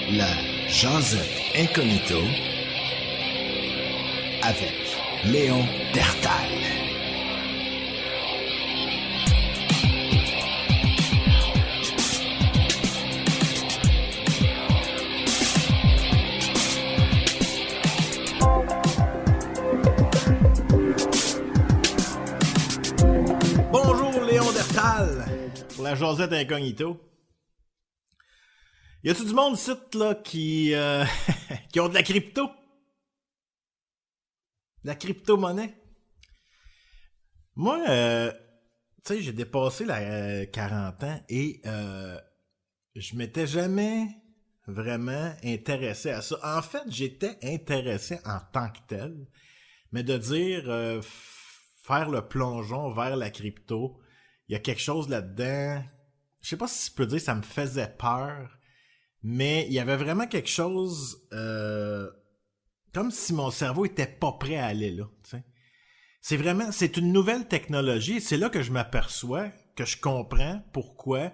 La Jasette Incognito avec Léon Dertal. Bonjour Léon Dertal pour la Jasette Incognito. Y a-tu du monde ici là qui ont de la crypto? De la crypto-monnaie? Moi, tu sais, j'ai dépassé la 40 ans et je m'étais jamais vraiment intéressé à ça. En fait, j'étais intéressé en tant que tel, mais de dire faire le plongeon vers la crypto, il y a quelque chose là-dedans. Je sais pas si je peux dire ça me faisait peur. Mais il y avait vraiment quelque chose comme si mon cerveau était pas prêt à aller là. T'sais. C'est une nouvelle technologie. C'est là que je m'aperçois, que je comprends pourquoi,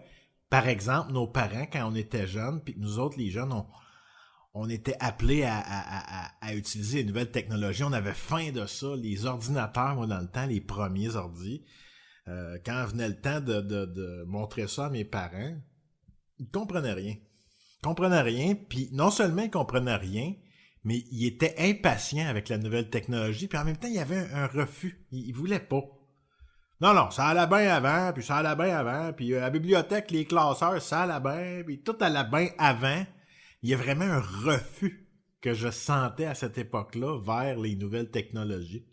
par exemple, nos parents, quand on était jeunes, puis nous autres, les jeunes, on était appelés à utiliser les nouvelles technologies. On avait faim de ça. Les ordinateurs, moi, dans le temps, les premiers ordi, quand venait le temps de montrer ça à mes parents, ils comprenaient rien. Puis non seulement il comprenait rien, mais il était impatient avec la nouvelle technologie, puis en même temps, il y avait un refus. Il voulait pas. Non, ça allait bien avant, puis la bibliothèque, les classeurs, ça allait bien, puis tout allait bien avant. Il y a vraiment un refus que je sentais à cette époque-là vers les nouvelles technologies.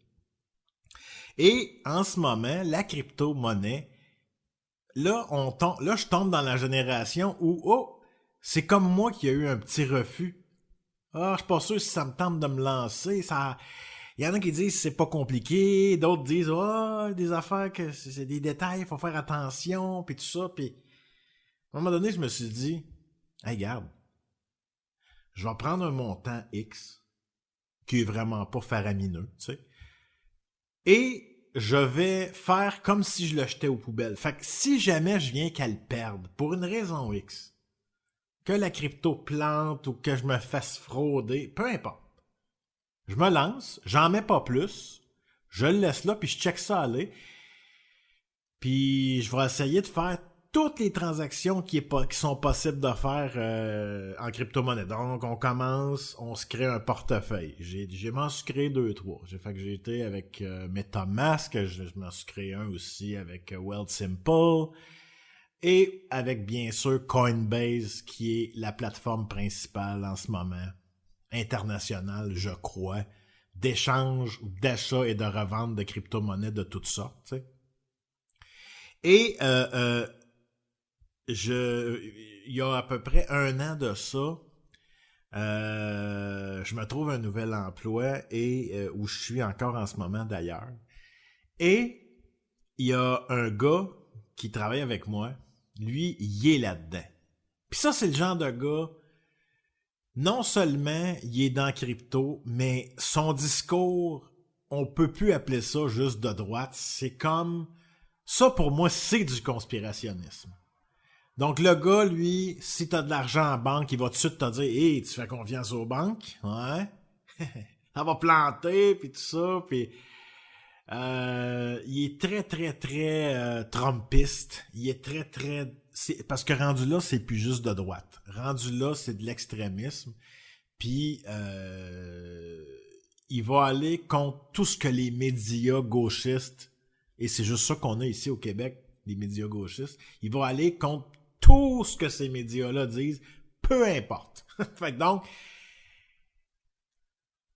Et en ce moment, la crypto-monnaie, là, je tombe dans la génération où, c'est comme moi qui a eu un petit refus. Ah, je suis pas sûr si ça me tente de me lancer. Il y en a qui disent c'est pas compliqué, d'autres disent des affaires que c'est des détails, il faut faire attention, puis tout ça. Puis à un moment donné, je me suis dit, hey, regarde, je vais prendre un montant X qui est vraiment pas faramineux, tu sais, et je vais faire comme si je le jetais aux poubelles. Fait que si jamais je viens qu'à le perdre pour une raison X, que la crypto plante ou que je me fasse frauder, peu importe. Je me lance, j'en mets pas plus, je le laisse là, puis je check ça aller. Puis je vais essayer de faire toutes les transactions qui sont possibles de faire en crypto-monnaie. Donc, on commence, on se crée un portefeuille. J'ai m'en suis créé 2-3. J'ai été avec MetaMask, je m'en suis créé un aussi avec Wealthsimple. Et avec, bien sûr, Coinbase, qui est la plateforme principale en ce moment, internationale, je crois, d'échange, d'achat et de revente de crypto-monnaies de toutes sortes, tu sais. Et il y a à peu près 1 an de ça, je me trouve un nouvel emploi et où je suis encore en ce moment d'ailleurs. Et il y a un gars qui travaille avec moi. Lui, il est là-dedans. Puis ça, c'est le genre de gars, non seulement il est dans crypto, mais son discours, on peut plus appeler ça juste de droite. C'est comme, ça pour moi, c'est du conspirationnisme. Donc le gars, lui, si t'as de l'argent en banque, il va tout de suite te dire « Hey, tu fais confiance aux banques? Ouais? Ça va planter, puis tout ça, puis... » il est très, très, très trumpiste. Il est très, très... parce que rendu là, c'est plus juste de droite. Rendu là, c'est de l'extrémisme. Puis, il va aller contre tout ce que les médias gauchistes, et c'est juste ça qu'on a ici au Québec, les médias gauchistes, il va aller contre tout ce que ces médias-là disent, peu importe. Fait que donc...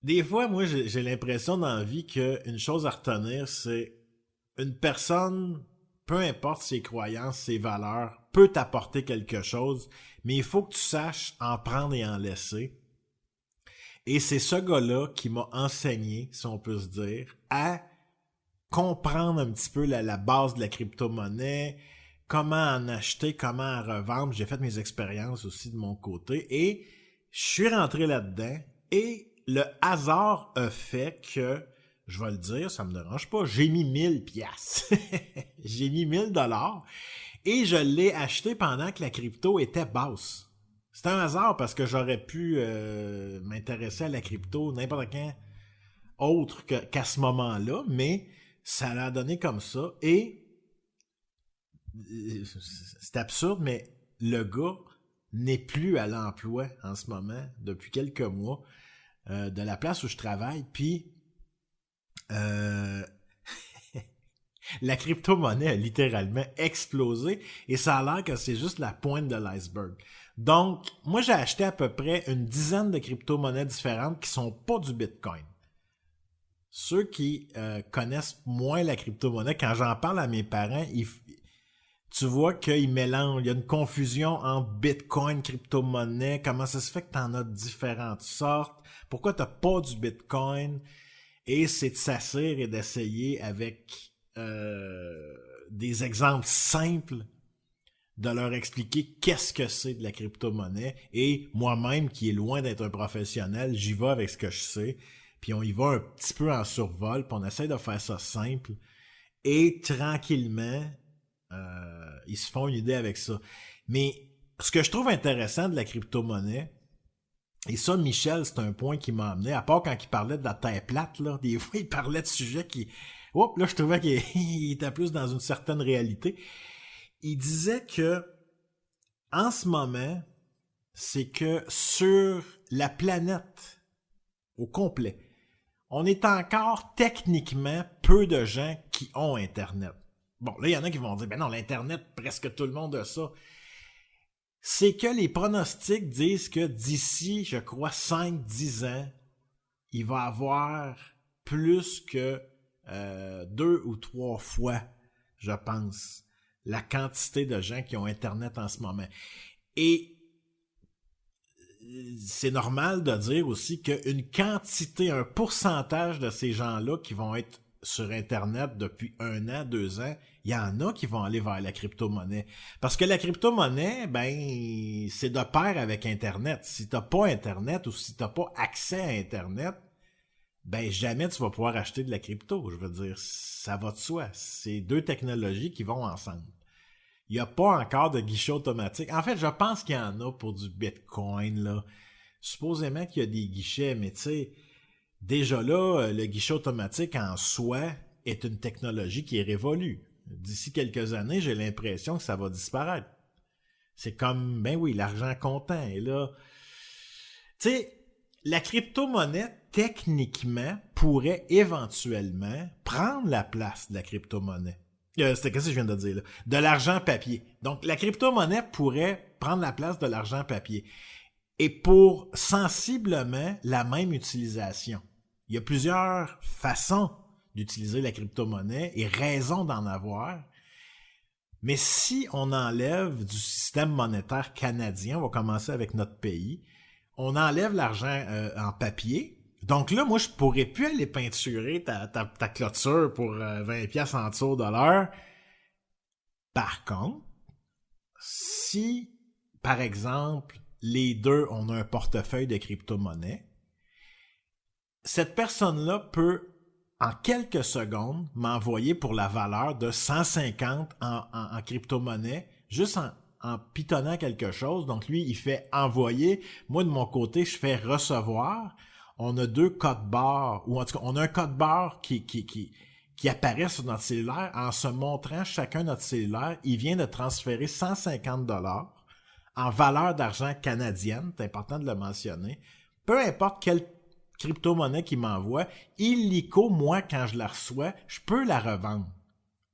Des fois, moi, j'ai l'impression dans la vie qu'une chose à retenir, c'est une personne, peu importe ses croyances, ses valeurs, peut t'apporter quelque chose, mais il faut que tu saches en prendre et en laisser. Et c'est ce gars-là qui m'a enseigné, si on peut se dire, à comprendre un petit peu la base de la crypto-monnaie, comment en acheter, comment en revendre. J'ai fait mes expériences aussi de mon côté et je suis rentré là-dedans et le hasard a fait que, je vais le dire, ça me dérange pas, j'ai mis 1000 piastres. J'ai mis $1000 et je l'ai acheté pendant que la crypto était basse. C'est un hasard parce que j'aurais pu m'intéresser à la crypto n'importe quand autre qu'à ce moment-là, mais ça l'a donné comme ça. Et c'est absurde, mais le gars n'est plus à l'emploi en ce moment, depuis quelques mois, de la place où je travaille. Puis, la crypto-monnaie a littéralement explosé et ça a l'air que c'est juste la pointe de l'iceberg. Donc, moi, j'ai acheté à peu près une dizaine de crypto-monnaies différentes qui sont pas du Bitcoin. Ceux qui connaissent moins la crypto-monnaie, quand j'en parle à mes parents, tu vois qu'ils mélangent, il y a une confusion entre Bitcoin, crypto-monnaie, comment ça se fait que tu en as de différentes sortes, pourquoi tu n'as pas du Bitcoin, et c'est de s'asseoir et d'essayer avec des exemples simples de leur expliquer qu'est-ce que c'est de la crypto-monnaie. Et moi-même, qui est loin d'être un professionnel, j'y vais avec ce que je sais. Puis on y va un petit peu en survol, puis on essaie de faire ça simple. Et tranquillement, ils se font une idée avec ça. Mais ce que je trouve intéressant de la crypto-monnaie, et ça, Michel, c'est un point qui m'a amené, à part quand il parlait de la Terre plate, là, des fois, il parlait de sujets qui... Oups, là, je trouvais qu'il était plus dans une certaine réalité. Il disait que, en ce moment, c'est que sur la planète au complet, on est encore techniquement peu de gens qui ont Internet. Bon, là, il y en a qui vont dire, ben non, l'Internet, presque tout le monde a ça. C'est que les pronostics disent que d'ici, je crois, 5-10 ans, il va y avoir plus que 2 ou 3 fois, je pense, la quantité de gens qui ont Internet en ce moment. Et c'est normal de dire aussi qu'une quantité, un pourcentage de ces gens-là qui vont être sur Internet depuis 1 an, 2 ans, il y en a qui vont aller vers la crypto-monnaie. Parce que la crypto-monnaie, ben, c'est de pair avec Internet. Si t'as pas Internet ou si t'as pas accès à Internet, ben, jamais tu vas pouvoir acheter de la crypto. Je veux dire, ça va de soi. C'est deux technologies qui vont ensemble. Il n'y a pas encore de guichet automatique. En fait, je pense qu'il y en a pour du Bitcoin, là. Supposément qu'il y a des guichets, mais tu sais, déjà là, le guichet automatique en soi est une technologie qui est révolue. D'ici quelques années, j'ai l'impression que ça va disparaître. C'est comme, ben oui, l'argent comptant. Et là, tu sais, la crypto-monnaie, techniquement, pourrait éventuellement prendre la place de la crypto-monnaie. C'était qu'est-ce que je viens de dire là? De l'argent papier. Donc, la crypto-monnaie pourrait prendre la place de l'argent papier. Et pour sensiblement la même utilisation. Il y a plusieurs façons d'utiliser la crypto-monnaie et raisons d'en avoir. Mais si on enlève du système monétaire canadien, on va commencer avec notre pays, on enlève l'argent en papier. Donc là, moi, je pourrais plus aller peinturer ta clôture pour 20$ en dessous de l'heure. Par contre, si, par exemple, les deux, on a un portefeuille de crypto-monnaie, cette personne-là peut, en quelques secondes, m'envoyer pour la valeur de 150 en crypto-monnaie, juste en pitonnant quelque chose. Donc lui, il fait envoyer. Moi, de mon côté, je fais recevoir. On a 2 codes barres, ou en tout cas, on a un code barre qui apparaît sur notre cellulaire. En se montrant chacun notre cellulaire, il vient de transférer 150$ en valeur d'argent canadienne. C'est important de le mentionner. Peu importe quelle crypto-monnaie qu'il m'envoie, illico, moi, quand je la reçois, je peux la revendre.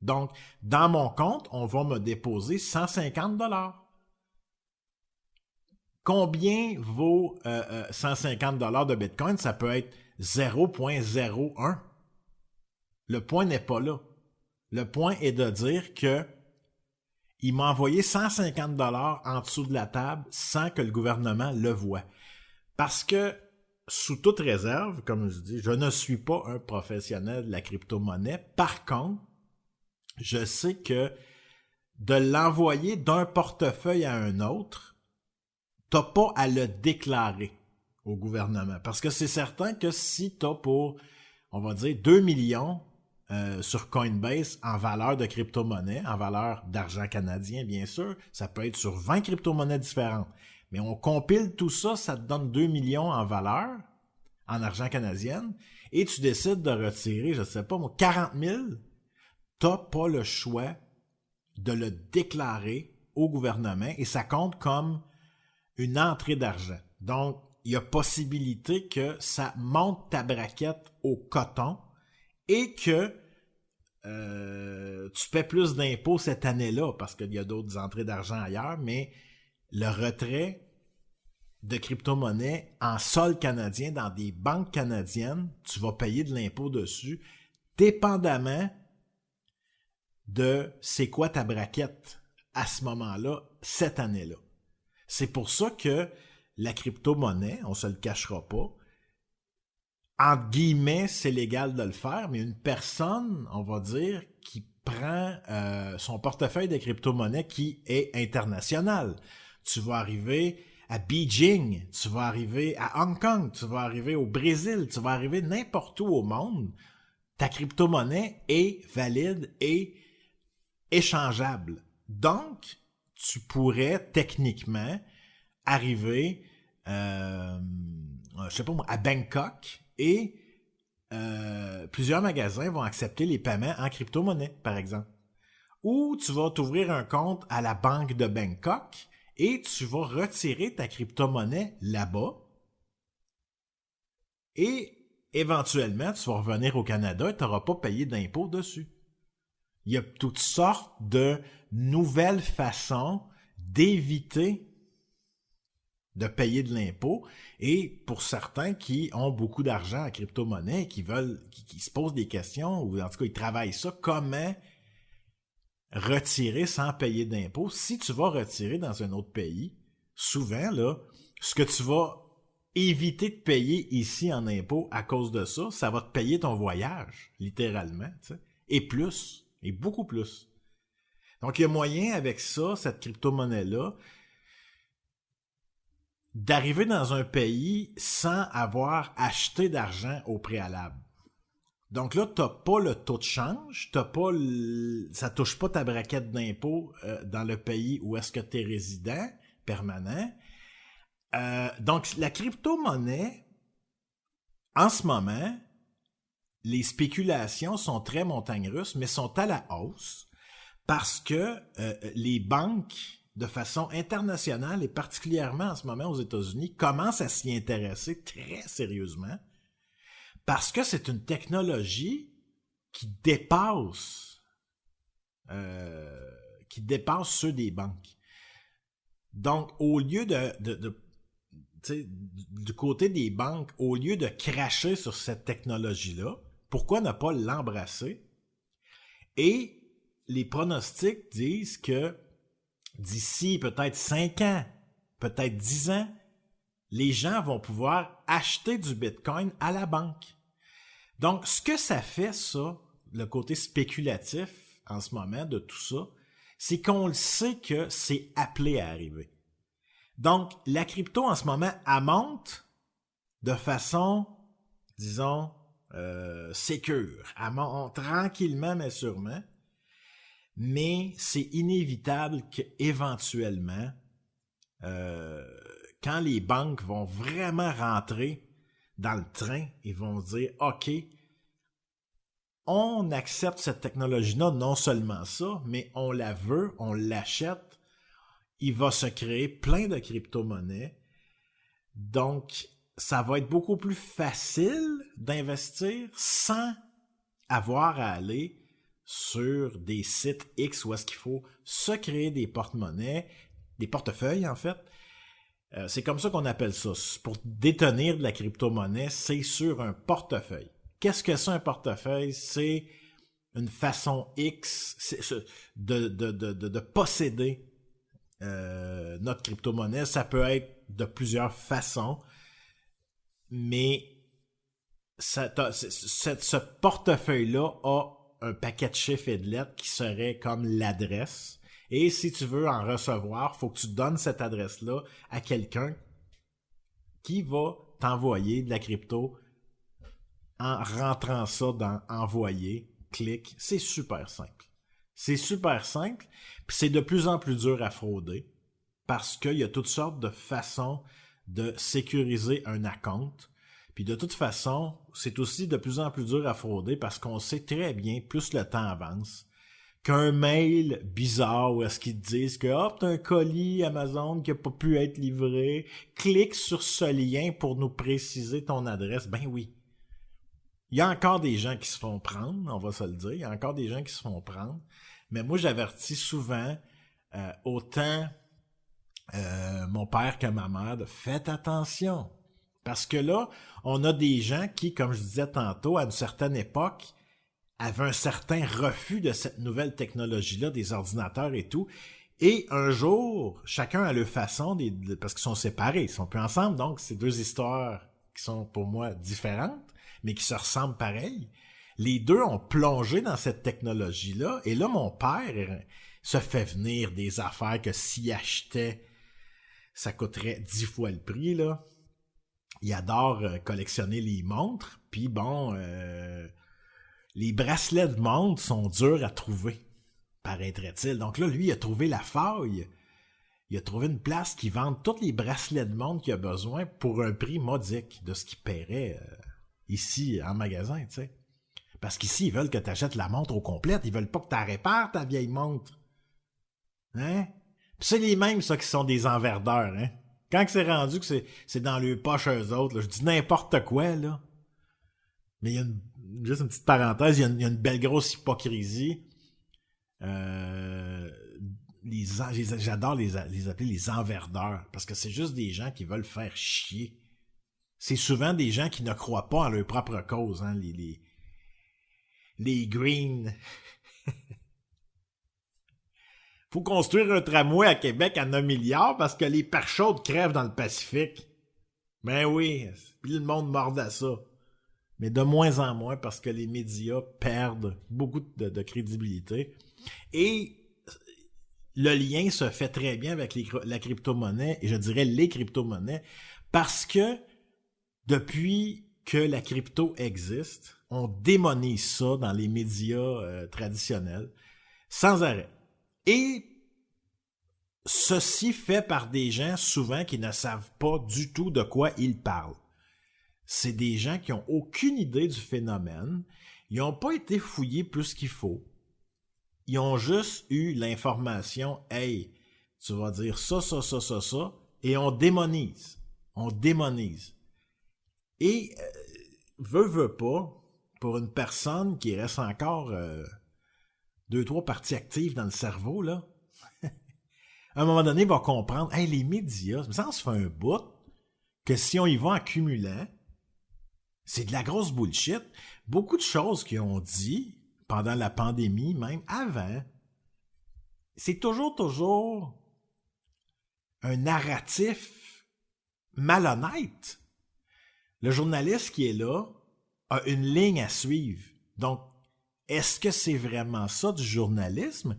Donc, dans mon compte, on va me déposer 150$. Combien vaut 150$ de Bitcoin? Ça peut être 0.01. Le point n'est pas là. Le point est de dire que il m'a envoyé 150$ en dessous de la table sans que le gouvernement le voie. Parce que, sous toute réserve, comme je dis, je ne suis pas un professionnel de la crypto-monnaie. Par contre, je sais que de l'envoyer d'un portefeuille à un autre, t'as pas à le déclarer au gouvernement. Parce que c'est certain que si t'as pour, on va dire, 2 millions sur Coinbase en valeur de crypto-monnaie, en valeur d'argent canadien, bien sûr, ça peut être sur 20 crypto-monnaies différentes. Mais on compile tout ça, ça te donne 2 millions en valeur, en argent canadien, et tu décides de retirer, je sais pas moi, 40 000, t'as pas le choix de le déclarer au gouvernement et ça compte comme une entrée d'argent. Donc, il y a possibilité que ça monte ta braquette au coton et que tu paies plus d'impôts cette année-là parce qu'il y a d'autres entrées d'argent ailleurs, mais le retrait de crypto-monnaie en sol canadien dans des banques canadiennes, tu vas payer de l'impôt dessus, dépendamment de c'est quoi ta braquette à ce moment-là, cette année-là. C'est pour ça que la crypto-monnaie, on se le cachera pas, entre guillemets, c'est légal de le faire, mais une personne, on va dire, qui prend son portefeuille de crypto-monnaie qui est international. Tu vas arriver à Beijing, tu vas arriver à Hong Kong, tu vas arriver au Brésil, tu vas arriver n'importe où au monde. Ta crypto-monnaie est valide et échangeable. Donc, tu pourrais techniquement arriver, je sais pas moi, à Bangkok et plusieurs magasins vont accepter les paiements en crypto-monnaie, par exemple. Ou tu vas t'ouvrir un compte à la banque de Bangkok et tu vas retirer ta crypto-monnaie là-bas et éventuellement, tu vas revenir au Canada et tu n'auras pas payé d'impôts dessus. Il y a toutes sortes de nouvelles façons d'éviter de payer de l'impôt et pour certains qui ont beaucoup d'argent en crypto-monnaie, qui se posent des questions ou en tout cas ils travaillent ça, comment retirer sans payer d'impôt? Si tu vas retirer dans un autre pays, souvent là, ce que tu vas éviter de payer ici en impôt à cause de ça, ça va te payer ton voyage, littéralement, tu sais, et plus, et beaucoup plus. Donc, il y a moyen avec ça, cette crypto-monnaie-là, d'arriver dans un pays sans avoir acheté d'argent au préalable. Donc là, tu n'as pas le taux de change, ça touche pas ta braquette d'impôt dans le pays où est-ce que tu es résident permanent. Donc, la crypto-monnaie, en ce moment, les spéculations sont très montagnes russes, mais sont à la hausse parce que les banques, de façon internationale et particulièrement en ce moment aux États-Unis, commencent à s'y intéresser très sérieusement parce que c'est une technologie qui dépasse ceux des banques. Donc, au lieu du côté des banques, au lieu de cracher sur cette technologie-là, pourquoi ne pas l'embrasser? Et les pronostics disent que d'ici peut-être 5 ans, peut-être 10 ans, les gens vont pouvoir acheter du Bitcoin à la banque. Donc, ce que ça fait, ça, le côté spéculatif en ce moment de tout ça, c'est qu'on le sait que c'est appelé à arriver. Donc, la crypto, en ce moment, elle monte de façon, disons, sécure. Elle monte tranquillement, mais sûrement. Mais c'est inévitable qu'éventuellement, quand les banques vont vraiment rentrer dans le train, ils vont dire « OK, on accepte cette technologie-là, non seulement ça, mais on la veut, on l'achète. » Il va se créer plein de crypto-monnaies. Donc, ça va être beaucoup plus facile d'investir sans avoir à aller sur des sites X où est-ce qu'il faut se créer des porte-monnaies, des portefeuilles en fait. C'est comme ça qu'on appelle ça. Pour détenir de la crypto-monnaie, c'est sur un portefeuille. Qu'est-ce que c'est un portefeuille? C'est une façon X de posséder notre crypto-monnaie. Ça peut être de plusieurs façons, mais ce portefeuille-là a un paquet de chiffres et de lettres qui serait comme l'adresse. Et si tu veux en recevoir, il faut que tu donnes cette adresse-là à quelqu'un qui va t'envoyer de la crypto en rentrant ça dans envoyer, clic. C'est super simple. C'est super simple, puis c'est de plus en plus dur à frauder parce qu'il y a toutes sortes de façons de sécuriser un acompte. Puis de toute façon, c'est aussi de plus en plus dur à frauder parce qu'on sait très bien, plus le temps avance, qu'un mail bizarre où est-ce qu'ils te disent que hop, t'as un colis Amazon qui n'a pas pu être livré, clique sur ce lien pour nous préciser ton adresse. Ben oui. Il y a encore des gens qui se font prendre, on va se le dire. Il y a encore des gens qui se font prendre. Mais moi, j'avertis souvent, autant mon père que ma mère, de faites attention. Parce que là, on a des gens qui, comme je disais tantôt, à une certaine époque, avaient un certain refus de cette nouvelle technologie-là, des ordinateurs et tout. Et un jour, chacun a leur façon, parce qu'ils sont séparés, ils sont plus ensemble, donc c'est deux histoires qui sont pour moi différentes, mais qui se ressemblent pareil. Les deux ont plongé dans cette technologie-là, et là, mon père se fait venir des affaires que s'il achetait, ça coûterait 10 fois le prix, là. Il adore collectionner les montres, puis bon, les bracelets de montre sont durs à trouver, paraîtrait-il. Donc là, lui, il a trouvé la faille. Il a trouvé une place qui vend tous les bracelets de montre qu'il a besoin pour un prix modique de ce qu'il paierait ici en magasin, tu sais. Parce qu'ici, ils veulent que tu achètes la montre au complète. Ils veulent pas que tu la répares, ta vieille montre. Hein? Puis c'est les mêmes, ça, qui sont des enverdeurs, hein? Quand c'est rendu que c'est dans le poche eux autres, là, je dis n'importe quoi, là. Mais il y a juste une petite parenthèse, il y a une belle grosse hypocrisie. J'adore les appeler les enverdeurs, parce que c'est juste des gens qui veulent faire chier. C'est souvent des gens qui ne croient pas en leur propre cause, hein, les greens. Faut construire un tramway à Québec à 9 milliards parce que les pères chaudes crèvent dans le Pacifique. Ben oui, puis le monde mord à ça. Mais de moins en moins parce que les médias perdent beaucoup de crédibilité. Et le lien se fait très bien avec la crypto-monnaie, et je dirais les crypto-monnaies, parce que depuis que la crypto existe, on démonise ça dans les médias traditionnels, sans arrêt. Et ceci fait par des gens souvent qui ne savent pas du tout de quoi ils parlent. C'est des gens qui n'ont aucune idée du phénomène, ils n'ont pas été fouillés plus qu'il faut. Ils ont juste eu l'information, hey, tu vas dire ça, et on démonise. On démonise. Et veut pas, pour une personne qui reste encore 2-3 parties actives dans le cerveau, là, à un moment donné, il va comprendre, hey, les médias, ça se fait un bout, que si on y va en cumulant, c'est de la grosse bullshit. Beaucoup de choses qu'ils ont dit, pendant la pandémie, même avant, c'est toujours un narratif malhonnête. Le journaliste qui est là a une ligne à suivre. Donc, est-ce que c'est vraiment ça du journalisme?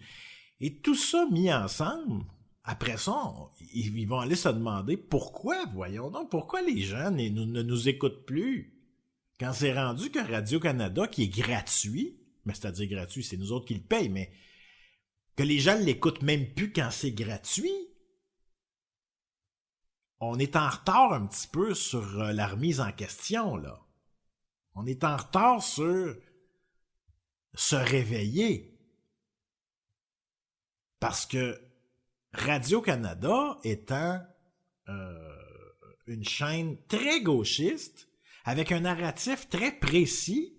Et tout ça mis ensemble, après ça, ils vont aller se demander pourquoi, voyons donc, pourquoi les gens ne nous écoutent plus? Quand c'est rendu que Radio-Canada, qui est gratuit, mais c'est-à-dire gratuit, c'est nous autres qui le payent, mais que les gens ne l'écoutent même plus quand c'est gratuit, on est en retard un petit peu sur la remise en question, là. On est en retard sur se réveiller. Parce que Radio-Canada étant une chaîne très gauchiste, avec un narratif très précis,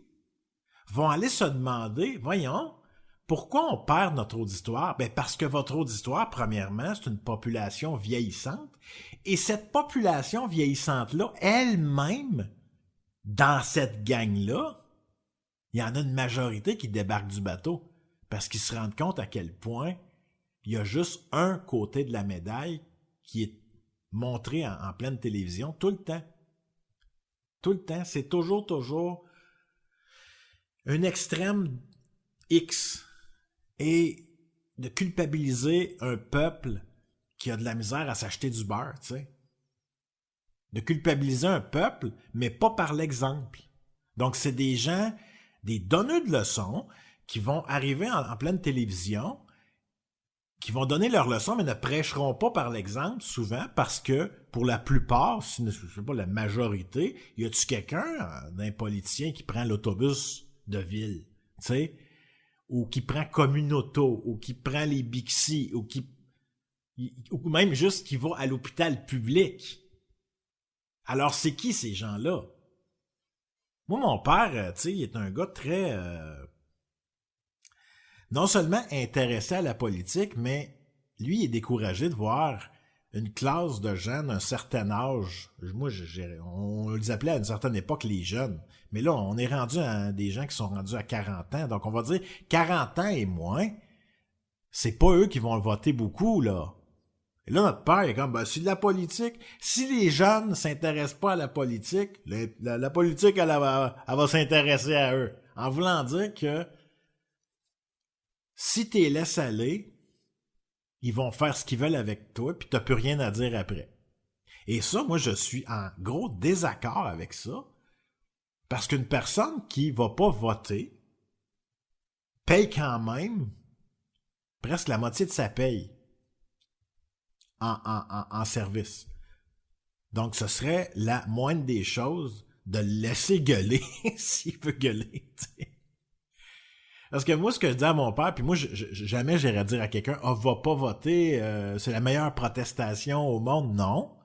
vont aller se demander, voyons, pourquoi on perd notre auditoire? Ben parce que votre auditoire, premièrement, c'est une population vieillissante, et cette population vieillissante-là, elle-même, dans cette gang-là, il y en a une majorité qui débarque du bateau, parce qu'ils se rendent compte à quel point il y a juste un côté de la médaille qui est montré en pleine télévision tout le temps. Tout le temps. C'est toujours un extrême X. Et de culpabiliser un peuple qui a de la misère à s'acheter du beurre, tu sais. De culpabiliser un peuple, mais pas par l'exemple. Donc, c'est des gens, des donneurs de leçons, qui vont arriver en pleine télévision, qui vont donner leurs leçons, mais ne prêcheront pas par l'exemple, souvent, parce que, pour la plupart, si je sais pas, la majorité, y a-tu quelqu'un d'un politicien qui prend l'autobus de ville, tu sais, ou qui prend Communauto, ou qui prend les Bixi, ou même juste qui va à l'hôpital public. Alors, c'est qui ces gens-là? Moi, mon père, tu sais, il est un gars très... non seulement intéressé à la politique, mais lui, il est découragé de voir une classe de gens d'un certain âge. Moi, on les appelait à une certaine époque les jeunes. Mais là, on est rendu à des gens qui sont rendus à 40 ans. Donc, on va dire 40 ans et moins, c'est pas eux qui vont voter beaucoup, là. Et là, notre père est comme, ben, c'est de la politique. Si les jeunes ne s'intéressent pas à la politique, la politique, elle va s'intéresser à eux. En voulant dire que si t'es laisses aller, ils vont faire ce qu'ils veulent avec toi, puis t'as plus rien à dire après. Et ça, moi, je suis en gros désaccord avec ça, parce qu'une personne qui va pas voter paye quand même presque la moitié de sa paye en service. Donc, ce serait la moindre des choses de le laisser gueuler s'il veut gueuler, t'sais. Parce que moi, ce que je dis à mon père, puis moi, jamais j'irais dire à quelqu'un « Ah, va pas voter, c'est la meilleure protestation au monde. » Non.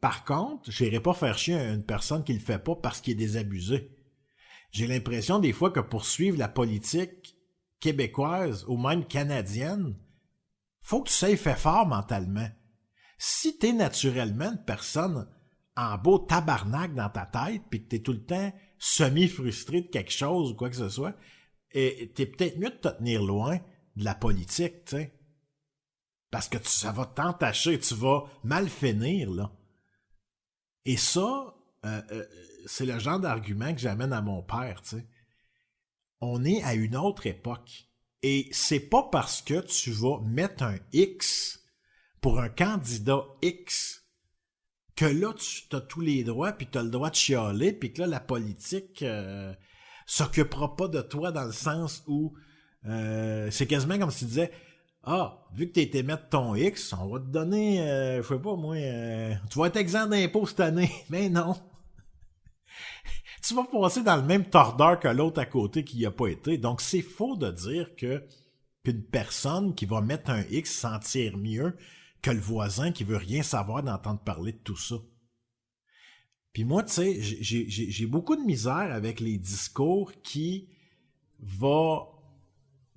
Par contre, j'irais pas faire chier une personne qui le fait pas parce qu'il est désabusé. J'ai l'impression des fois que pour suivre la politique québécoise ou même canadienne, faut que tu saches faire fort mentalement. Si t'es naturellement une personne en beau tabarnak dans ta tête, puis que t'es tout le temps semi-frustré de quelque chose ou quoi que ce soit, et t'es peut-être mieux de te tenir loin de la politique, tu sais. Parce que ça va t'entacher, tu vas mal finir, là. Et ça, c'est le genre d'argument que j'amène à mon père, tu sais. On est à une autre époque. Et c'est pas parce que tu vas mettre un X pour un candidat X que là, tu as tous les droits, puis tu as le droit de chialer, puis que là, la politique s'occupera pas de toi dans le sens où c'est quasiment comme si tu disais « Ah, vu que tu as été mettre ton X, on va te donner, je sais pas moi, tu vas être exempt d'impôt cette année. » Mais non! Tu vas passer dans le même tordeur que l'autre à côté qui n'y a pas été. Donc, c'est faux de dire qu'une personne qui va mettre un X s'en tire mieux que le voisin qui veut rien savoir d'entendre parler de tout ça. Puis moi, tu sais, j'ai beaucoup de misère avec les discours qui vont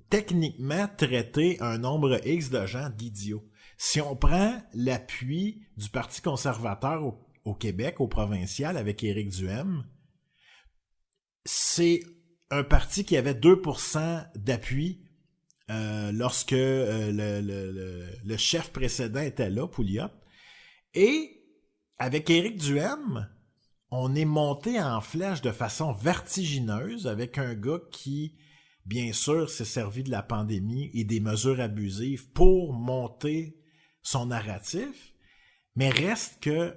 techniquement traiter un nombre X de gens d'idiots. Si on prend l'appui du Parti conservateur au Québec, au provincial, avec Éric Duhaime, c'est un parti qui avait 2% d'appui lorsque le chef précédent était là, Pouliot. Et avec Éric Duhaime, on est monté en flèche de façon vertigineuse avec un gars qui, bien sûr, s'est servi de la pandémie et des mesures abusives pour monter son narratif, mais reste que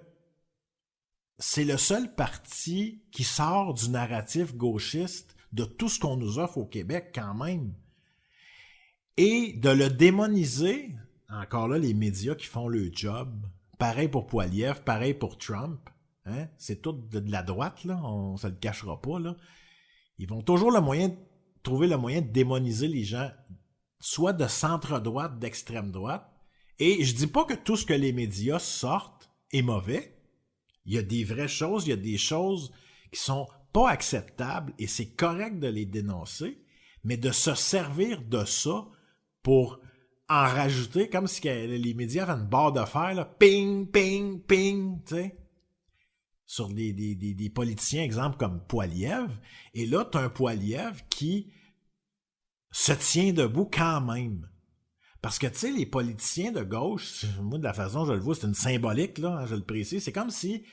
c'est le seul parti qui sort du narratif gauchiste de tout ce qu'on nous offre au Québec quand même. Et de le démoniser, encore là, les médias qui font le job, pareil pour Poilievre, pareil pour Trump, hein? C'est tout de la droite, là, on se le cachera pas, là. Ils vont toujours trouver le moyen de démoniser les gens, soit de centre-droite, d'extrême droite. Et je dis pas que tout ce que les médias sortent est mauvais. Il y a des vraies choses, il y a des choses qui sont pas acceptables et c'est correct de les dénoncer, mais de se servir de ça pour en rajouter, comme si les médias avaient une barre de fer, là, ping, ping, ping, tu sais, sur des politiciens, exemple comme Poilievre, et là, tu as un Poilievre qui se tient debout quand même. Parce que, tu sais, les politiciens de gauche, moi, de la façon dont je le vois, c'est une symbolique, là, hein, je le précise, c'est comme si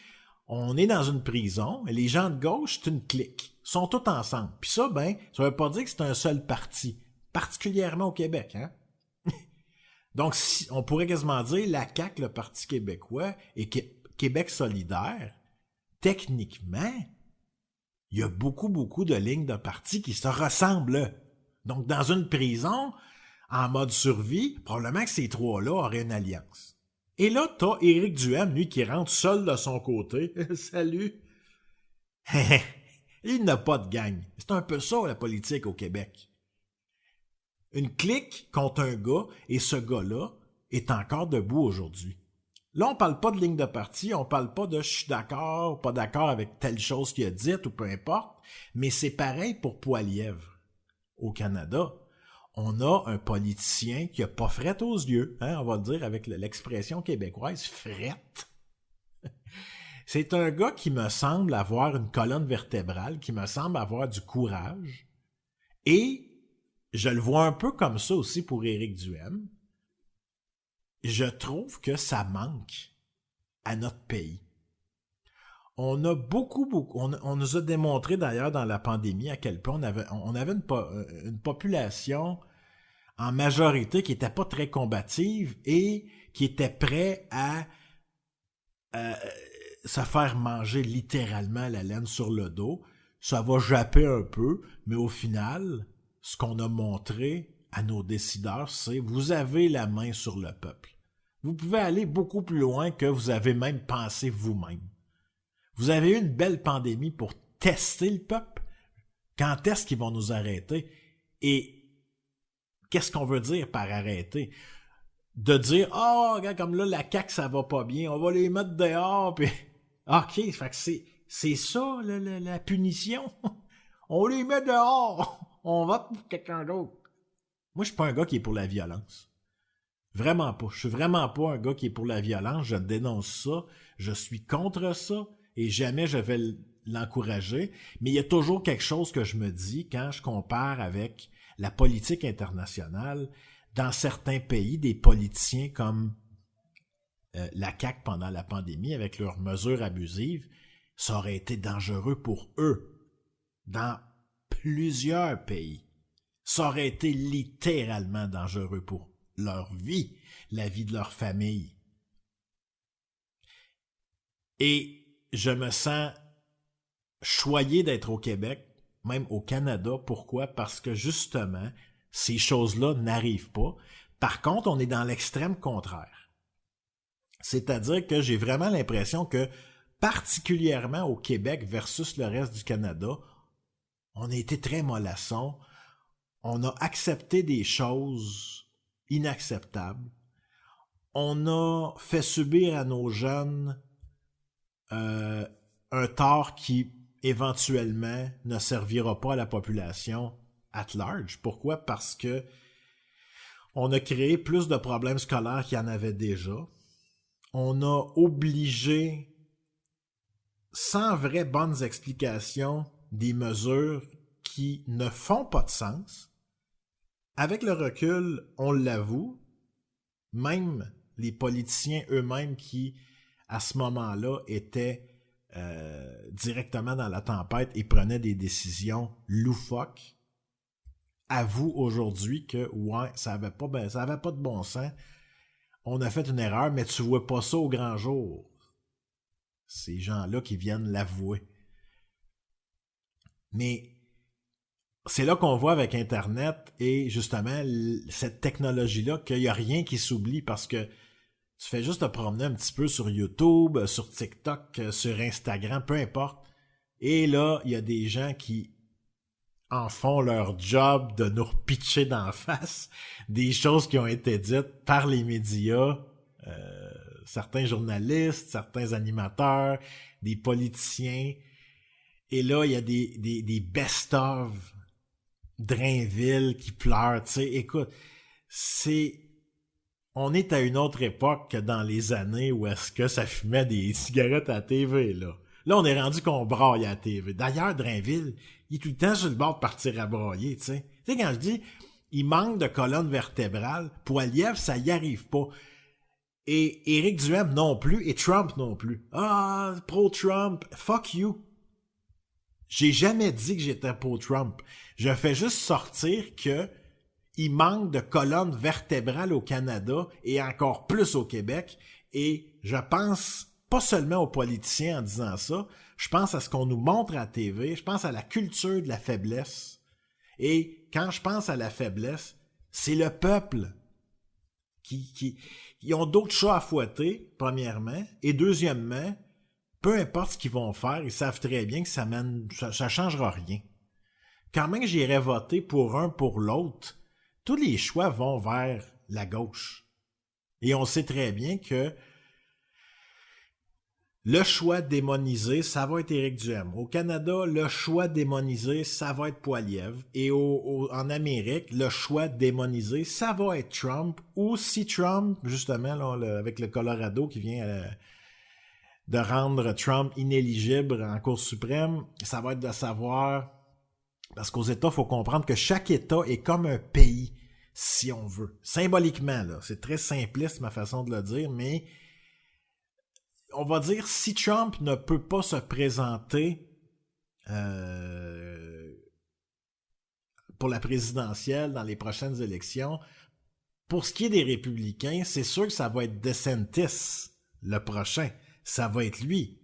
on est dans une prison, et les gens de gauche, c'est une clique. Ils sont tous ensemble. Puis ça, ben, ça veut pas dire que c'est un seul parti, particulièrement au Québec, hein. Donc, on pourrait quasiment dire la CAQ, le Parti québécois, et Québec solidaire, techniquement, il y a beaucoup, beaucoup de lignes de partis qui se ressemblent. Donc, dans une prison, en mode survie, probablement que ces trois-là auraient une alliance. Et là, t'as Éric Duhaime, lui, qui rentre seul de son côté. Salut! Il n'a pas de gang. C'est un peu ça, la politique au Québec. Une clique contre un gars, et ce gars-là est encore debout aujourd'hui. Là, on parle pas de ligne de parti, on parle pas de « je suis d'accord » ou « pas d'accord avec telle chose qu'il a dite » ou peu importe, mais c'est pareil pour Poilievre. Au Canada, on a un politicien qui a pas frette aux yeux, on va le dire avec l'expression québécoise, frette. C'est un gars qui me semble avoir une colonne vertébrale, qui me semble avoir du courage, et je le vois un peu comme ça aussi pour Éric Duhaime. Je trouve que ça manque à notre pays. On a on nous a démontré d'ailleurs dans la pandémie à quel point on avait une population en majorité qui était pas très combative et qui était prêt à se faire manger littéralement la laine sur le dos. Ça va japper un peu, mais au final, ce qu'on a montré à nos décideurs, c'est vous avez la main sur le peuple. Vous pouvez aller beaucoup plus loin que vous avez même pensé vous-même. Vous avez eu une belle pandémie pour tester le peuple. Quand est-ce qu'ils vont nous arrêter? Et qu'est-ce qu'on veut dire par arrêter? De dire, regarde, comme là, la CAQ, ça va pas bien, on va les mettre dehors, puis... OK, fait que c'est ça, la punition. On les met dehors, on vote pour quelqu'un d'autre. Moi, je suis pas un gars qui est pour la violence. Vraiment pas. Je suis vraiment pas un gars qui est pour la violence. Je dénonce ça. Je suis contre ça. Et jamais je vais l'encourager. Mais il y a toujours quelque chose que je me dis quand je compare avec la politique internationale. Dans certains pays, des politiciens comme la CAQ pendant la pandémie, avec leurs mesures abusives, ça aurait été dangereux pour eux. Dans plusieurs pays. Ça aurait été littéralement dangereux pour leur vie, la vie de leur famille. Et je me sens choyé d'être au Québec, même au Canada. Pourquoi? Parce que justement, ces choses-là n'arrivent pas. Par contre, on est dans l'extrême contraire. C'est-à-dire que j'ai vraiment l'impression que, particulièrement au Québec versus le reste du Canada, on a été très mollassons. On a accepté des choses inacceptables. On a fait subir à nos jeunes un tort qui, éventuellement, ne servira pas à la population at large. Pourquoi? Parce que on a créé plus de problèmes scolaires qu'il y en avait déjà. On a obligé, sans vraies bonnes explications, des mesures qui ne font pas de sens. Avec le recul, on l'avoue, même les politiciens eux-mêmes qui, à ce moment-là, étaient directement dans la tempête et prenaient des décisions loufoques, avouent aujourd'hui que ouais, ça avait pas de bon sens. On a fait une erreur, mais tu vois pas ça au grand jour. Ces gens-là qui viennent l'avouer. Mais c'est là qu'on voit avec Internet et justement cette technologie-là qu'il n'y a rien qui s'oublie parce que tu fais juste te promener un petit peu sur YouTube, sur TikTok, sur Instagram, peu importe. Et là, il y a des gens qui en font leur job de nous repitcher d'en face des choses qui ont été dites par les médias, certains journalistes, certains animateurs, des politiciens. Et là, il y a des best-of Drainville qui pleurent. Tu sais, écoute, on est à une autre époque que dans les années où est-ce que ça fumait des cigarettes à la TV, là. Là, on est rendu qu'on braille à la TV. D'ailleurs, Drainville, il est tout le temps sur le bord de partir à brailler, tu sais. Tu sais, quand je dis, il manque de colonne vertébrale, Poilievre, ça y arrive pas. Et Éric Duhaime non plus, et Trump non plus. Ah, pro-Trump, fuck you. J'ai jamais dit que j'étais pro-Trump. Je fais juste sortir que il manque de colonne vertébrale au Canada et encore plus au Québec. Et je pense pas seulement aux politiciens en disant ça, je pense à ce qu'on nous montre à la TV, je pense à la culture de la faiblesse. Et quand je pense à la faiblesse, C'est le peuple qui ont d'autres chats à fouetter, premièrement, et deuxièmement, peu importe ce qu'ils vont faire, ils savent très bien que ça changera rien. Quand même j'irai voter pour un pour l'autre, tous les choix vont vers la gauche. Et on sait très bien que le choix démonisé, ça va être Éric Duhem. Au Canada, le choix démonisé, ça va être Poilievre. Et en Amérique, le choix démonisé, ça va être Trump. Ou si Trump, justement, là, avec le Colorado qui vient de rendre Trump inéligible en Cour suprême, ça va être de savoir... Parce qu'aux États, il faut comprendre que chaque État est comme un pays, si on veut. Symboliquement, là. C'est très simpliste ma façon de le dire, mais... On va dire, si Trump ne peut pas se présenter pour la présidentielle dans les prochaines élections, pour ce qui est des républicains, c'est sûr que ça va être DeSantis le prochain. Ça va être lui.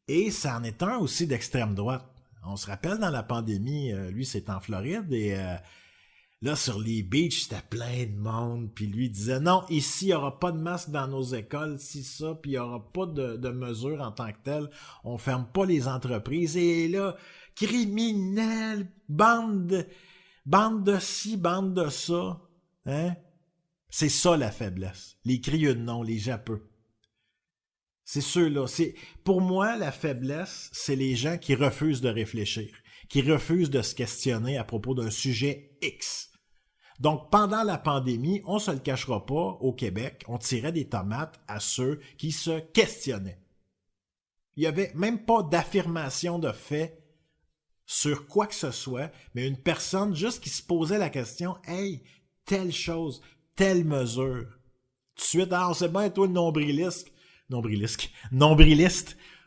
Et ça en est un aussi d'extrême droite. On se rappelle dans la pandémie, lui c'est en Floride et... Là, sur les beaches, c'était plein de monde. Puis lui disait, non, ici, il n'y aura pas de masque dans nos écoles, si ça, puis il n'y aura pas de mesures en tant que telles. On ferme pas les entreprises. Et là, criminels, bande de ci, bande de ça. Hein? C'est ça la faiblesse. Les crieux de non, les japeux. C'est ceux-là. Pour moi, la faiblesse, c'est les gens qui refusent de réfléchir, qui refusent de se questionner à propos d'un sujet X. Donc, pendant la pandémie, on se le cachera pas, au Québec, on tirait des tomates à ceux qui se questionnaient. Il n'y avait même pas d'affirmation de fait sur quoi que ce soit, mais une personne juste qui se posait la question, « Hey, telle chose, telle mesure. » Tout de suite, « Ah, on sait bien, toi, le nombriliste,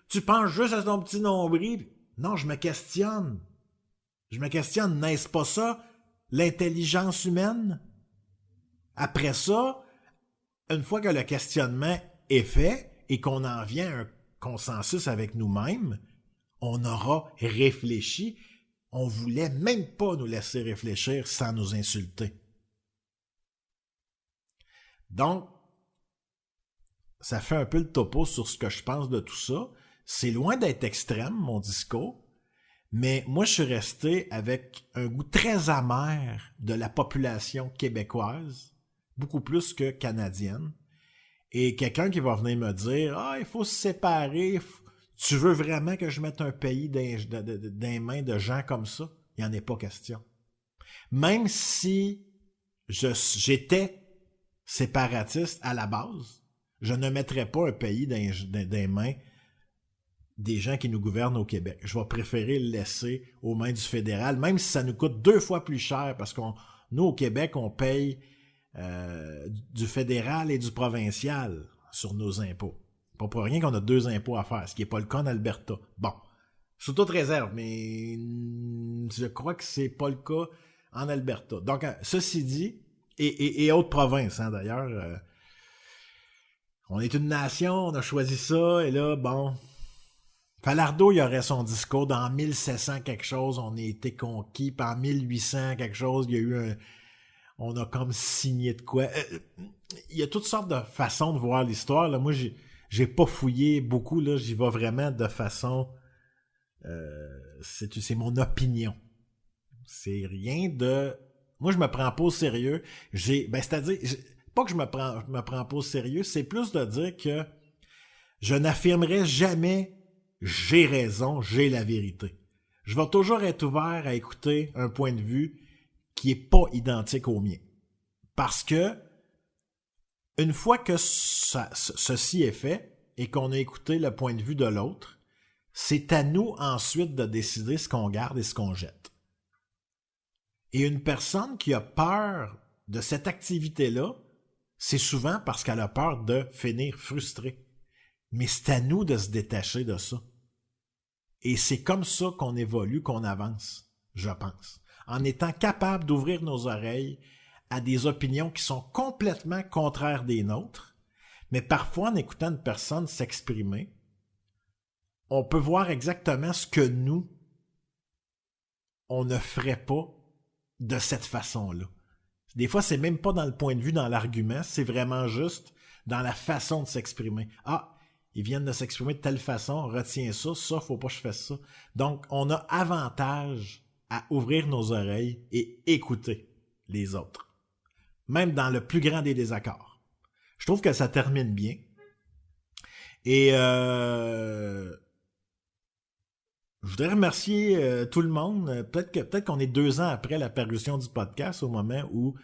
tu penses juste à ton petit nombril. » Non, je me questionne. N'est-ce pas ça? L'intelligence humaine. Après ça, une fois que le questionnement est fait et qu'on en vient à un consensus avec nous-mêmes, on aura réfléchi. On voulait même pas nous laisser réfléchir sans nous insulter. Donc, ça fait un peu le topo sur ce que je pense de tout ça. C'est loin d'être extrême, mon discours. Mais moi, je suis resté avec un goût très amer de la population québécoise, beaucoup plus que canadienne. Et quelqu'un qui va venir me dire « Ah, il faut se séparer, tu veux vraiment que je mette un pays dans les mains de gens comme ça? » Il n'y en est pas question. Même si j'étais séparatiste à la base, je ne mettrais pas un pays dans les mains des gens qui nous gouvernent au Québec. Je vais préférer le laisser aux mains du fédéral, même si ça nous coûte 2 fois plus cher, parce que nous, au Québec, on paye du fédéral et du provincial sur nos impôts. Pas pour rien qu'on a 2 impôts à faire, ce qui n'est pas le cas en Alberta. Bon, sous toute réserve, mais je crois que c'est pas le cas en Alberta. Donc, ceci dit, et autres provinces, hein, d'ailleurs, on est une nation, on a choisi ça, et là, bon... Falardeau, il aurait son discours dans 1700 quelque chose, on a été conquis, puis en 1800 quelque chose, il y a eu on a comme signé de quoi. Il y a toutes sortes de façons de voir l'histoire. Là. Moi, j'ai pas fouillé beaucoup, là, j'y vais vraiment de façon... c'est mon opinion. C'est rien de... Moi, je me prends pas au sérieux. C'est-à-dire, pas que je me prends pas au sérieux, c'est plus de dire que je n'affirmerai jamais j'ai raison, j'ai la vérité. Je vais toujours être ouvert à écouter un point de vue qui est pas identique au mien. Parce que une fois que ceci est fait et qu'on a écouté le point de vue de l'autre, c'est à nous ensuite de décider ce qu'on garde et ce qu'on jette. Et une personne qui a peur de cette activité-là, c'est souvent parce qu'elle a peur de finir frustrée. Mais c'est à nous de se détacher de ça. Et c'est comme ça qu'on évolue, qu'on avance, je pense. En étant capable d'ouvrir nos oreilles à des opinions qui sont complètement contraires des nôtres, mais parfois en écoutant une personne s'exprimer, on peut voir exactement ce que nous, on ne ferait pas de cette façon-là. Des fois, c'est même pas dans le point de vue, dans l'argument, c'est vraiment juste dans la façon de s'exprimer. Ah, ils viennent de s'exprimer de telle façon, retiens ça, faut pas que je fasse ça. Donc, on a avantage à ouvrir nos oreilles et écouter les autres. Même dans le plus grand des désaccords. Je trouve que ça termine bien. Et je voudrais remercier tout le monde. Peut-être qu'on est 2 ans après la parution du podcast au moment où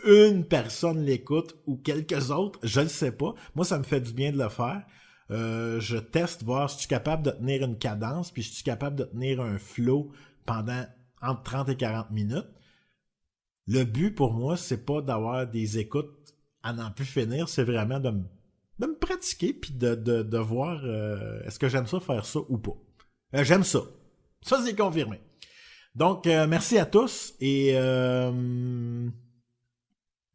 une personne l'écoute ou quelques autres, je le sais pas. Moi, ça me fait du bien de le faire. Je teste, voir si je suis capable de tenir une cadence, puis si je suis capable de tenir un flow pendant entre 30 et 40 minutes. Le but pour moi, c'est pas d'avoir des écoutes à n'en plus finir, c'est vraiment de me pratiquer puis de voir est-ce que j'aime ça faire ça ou pas. J'aime ça. Ça, c'est confirmé. Donc, merci à tous et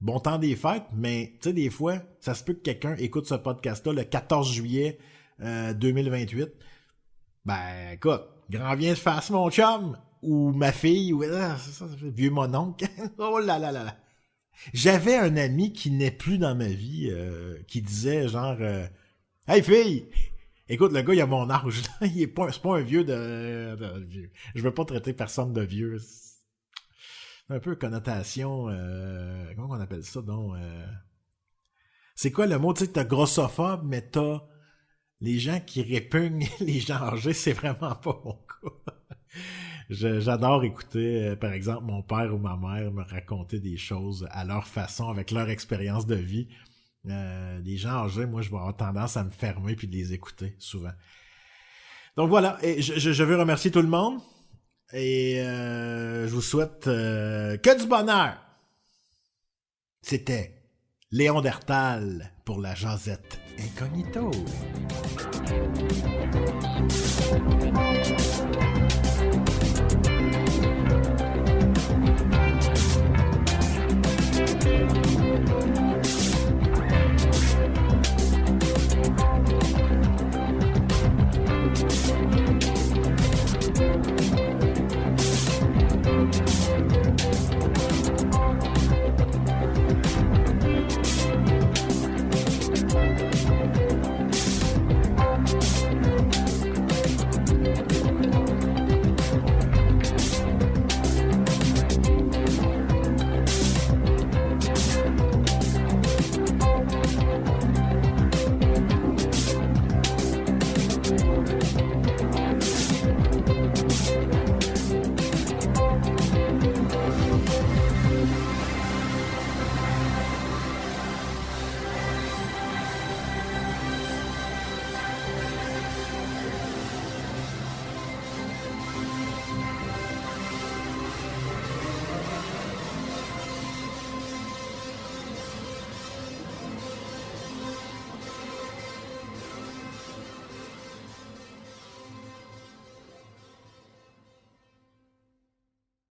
bon temps des fêtes, mais tu sais, des fois, ça se peut que quelqu'un écoute ce podcast-là le 14 juillet 2028. Ben, écoute, grand bien se fasse mon chum ou ma fille ou ça, vieux mononcle. Oh là là là là. J'avais un ami qui n'est plus dans ma vie qui disait genre hey fille, écoute, le gars il a mon âge, c'est pas un vieux de vieux. Je veux pas traiter personne de vieux. C'est un peu connotation comment on appelle ça donc c'est quoi le mot, tu sais, t'as grossophobe, mais t'as les gens qui répugnent les gens âgés, c'est vraiment pas mon cas. J'adore écouter, par exemple, mon père ou ma mère me raconter des choses à leur façon, avec leur expérience de vie. Les gens âgés, moi, je vais avoir tendance à me fermer puis de les écouter, souvent. Donc voilà, et je veux remercier tout le monde. Et je vous souhaite que du bonheur. C'était Léon Dertal pour la Jasette Incognito.